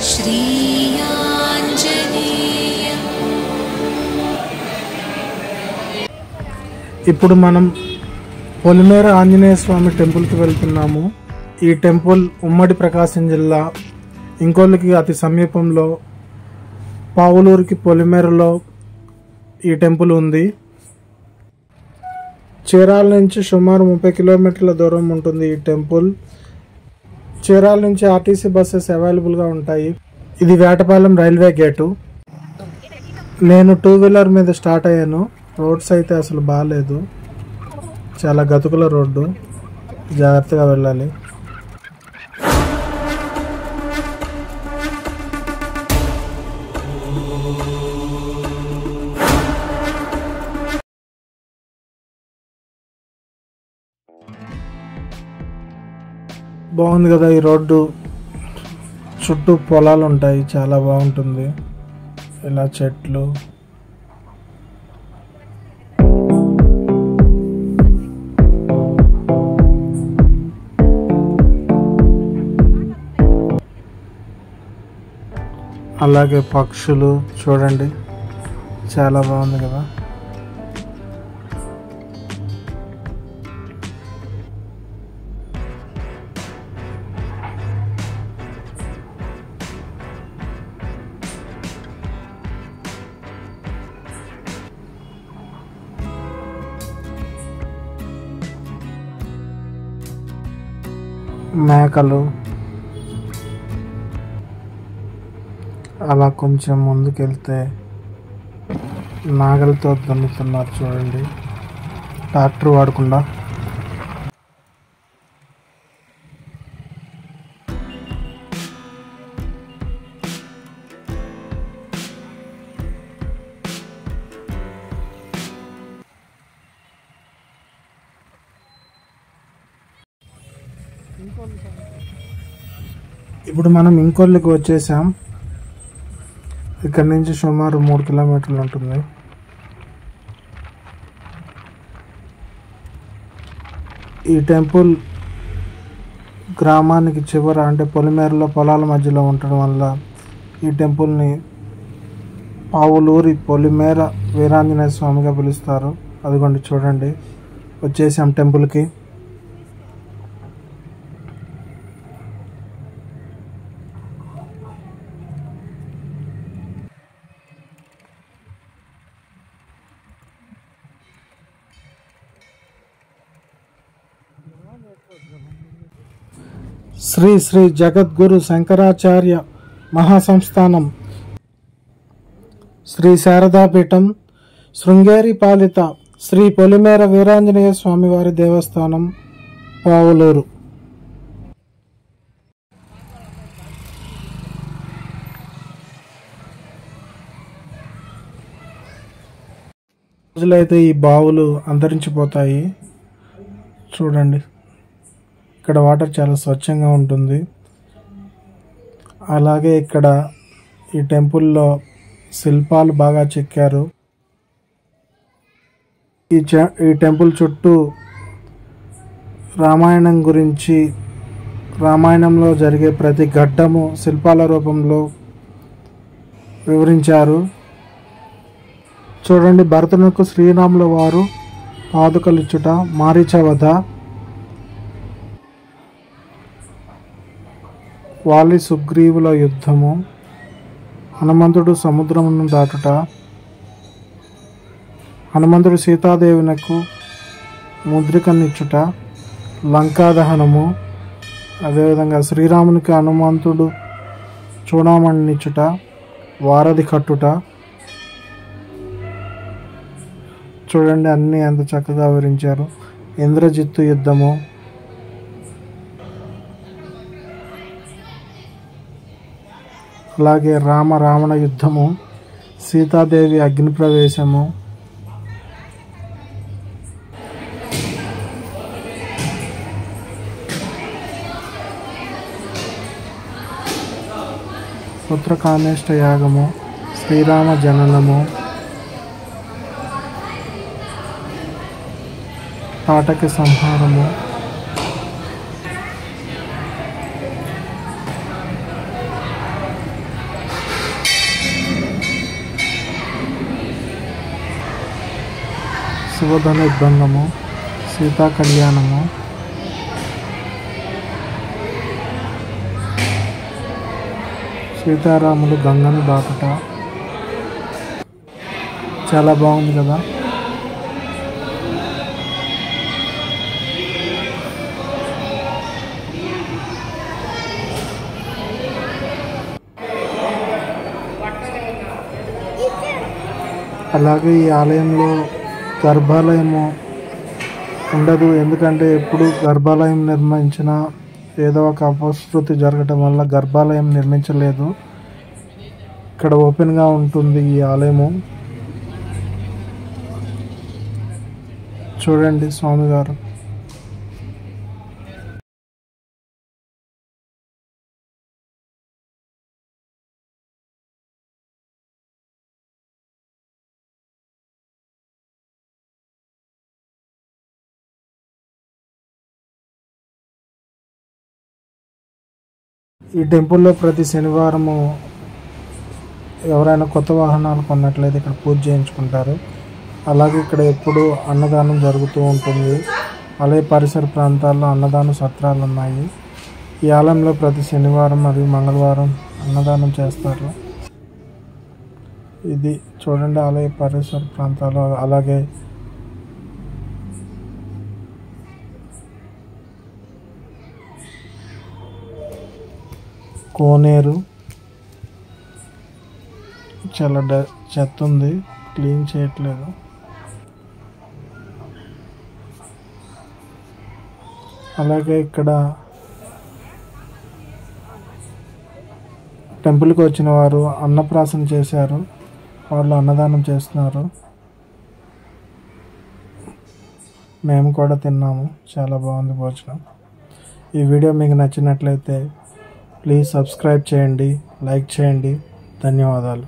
श्रीयाञ्जनेयम्। ఇప్పుడు మనం పొలిమేర ఆంజనేయ స్వామి టెంపుల్కి వెళ్తున్నాము. ఈ టెంపుల్ ఉమ్మడి ప్రకాశం జిల్లా ఇంకొల్లుకి అతి సమీపంలో పావులూరుకి పొలిమేరలో ఈ టెంపుల్ ఉంది. చీరాల నుంచి సుమారు 30 కిలోమీటర్ల దూరం ఉంటుంది ఈ టెంపుల్. చీరాల నుంచి ఆర్టీసీ బస్సెస్ అవైలబుల్గా ఉంటాయి. ఇది వేటపాలెం రైల్వే గేటు. నేను 2 వీలర్ మీద స్టార్ట్ అయ్యాను. రోడ్స్ అయితే అసలు బాగాలేదు, చాలా గతుకుల రోడ్డు, జాగ్రత్తగా వెళ్ళాలి. బాగుంది కదా ఈ రోడ్డు, చుట్టూ పొలాలు ఉంటాయి, చాలా బాగుంటుంది. ఇలా చెట్లు, అలాగే పక్షులు చూడండి, చాలా బాగుంది కదా. మేకలు అలా కొంచెం ముందుకెళ్తే నాగలితో దున్నుతున్నారు చూడండి, ట్రాక్టర్ వాడకుండా. ఇప్పుడు మనం ఇంకొల్లుకి వచ్చేసాం. ఇక్కడ నుంచి సుమారు 3 కిలోమీటర్లు ఉంటుంది. ఈ టెంపుల్ గ్రామానికి చివర, అంటే పొలిమేరలో పొలాల మధ్యలో ఉండటం వల్ల ఈ టెంపుల్ని పావులూరి పొలిమేర వీరాంజనేయ స్వామిగా పిలుస్తారు. అదిగోండి చూడండి, వచ్చేసాం టెంపుల్కి. శ్రీ శ్రీ జగద్గురు శంకరాచార్య మహాసంస్థానం శ్రీ శారదాపీఠం శృంగేరి పాలిత శ్రీ పొలిమేర వీరాంజనేయ స్వామివారి దేవస్థానం పావులూరు. రోజులైతే ఈ బావులు అంతరించిపోతాయి. చూడండి, ఇక్కడ వాటర్ చాలా స్వచ్ఛంగా ఉంటుంది. అలాగే ఇక్కడ ఈ టెంపుల్లో శిల్పాలు బాగా చెక్కారు. ఈ టెంపుల్ చుట్టూ రామాయణం గురించి, రామాయణంలో జరిగే ప్రతి ఘట్టము శిల్పాల రూపంలో వివరించారు. చూడండి, భరతునకు శ్రీరాముల వారు పాదుకలిచ్చుట, మారీచవధ, వాలి సుగ్రీవుల యుద్ధము, హనుమంతుడు సముద్రమును దాటుట, హనుమంతుడు సీతాదేవునకు ముద్రికనిచ్చుట, లంకాదహనము, అదేవిధంగా శ్రీరామునికి హనుమంతుడు చూడమణినిచ్చుట, వారధి కట్టుట. చూడండి, అన్నీ ఎంత చక్కగా వివరించారు. ఇంద్రజిత్తు యుద్ధము, అలాగే రావణ యుద్ధము, సీతాదేవి అగ్ని ప్రవేశము, పుత్రకామేష్ట యాగము, శ్రీరామ జననము, తాటక సంహారము, శుభోదన ఉద్భంగము, సీతా కళ్యాణము, సీతారాములు గంగను దాటుట. చాలా బాగుంది కదా. అలాగే ఈ ఆలయంలో గర్భాలయము ఉండదు, ఎందుకంటే ఎప్పుడు గర్భాలయం నిర్మించిన ఏదో ఒక అపశృతి జరగటం వల్ల గర్భాలయం నిర్మించలేదు. ఇక్కడ ఓపెన్గా ఉంటుంది ఈ ఆలయము. చూడండి స్వామివారు. ఈ టెంపుల్లో ప్రతి శనివారము ఎవరైనా కొత్త వాహనాలు కొన్నట్లయితే ఇక్కడ పూజ చేయించుకుంటారు. అలాగే ఇక్కడ ఎప్పుడు అన్నదానం జరుగుతూ ఉంటుంది. అలాగే పరిసర ప్రాంతాల్లో అన్నదాన సత్రాలు ఉన్నాయి. ఈ ఆలయంలో ప్రతి శనివారం మరియు మంగళవారం అన్నదానం చేస్తారు. ఇది చూడండి ఆలయ పరిసర ప్రాంతాలు. అలాగే కోనేరు చాలా చెత్త ఉంది, క్లీన్ చేయట్లేదు. అలాగే ఇక్కడ టెంపుల్కి వచ్చిన వారు అన్నప్రాసన చేశారు, వాళ్ళు అన్నదానం చేస్తున్నారు. మేము కూడా తిన్నాము, చాలా బాగుంది భోజనం. ఈ వీడియో మీకు నచ్చినట్లయితే ప్లీజ్ సబ్స్క్రైబ్ చేయండి, లైక్ చేయండి. ధన్యవాదాలు.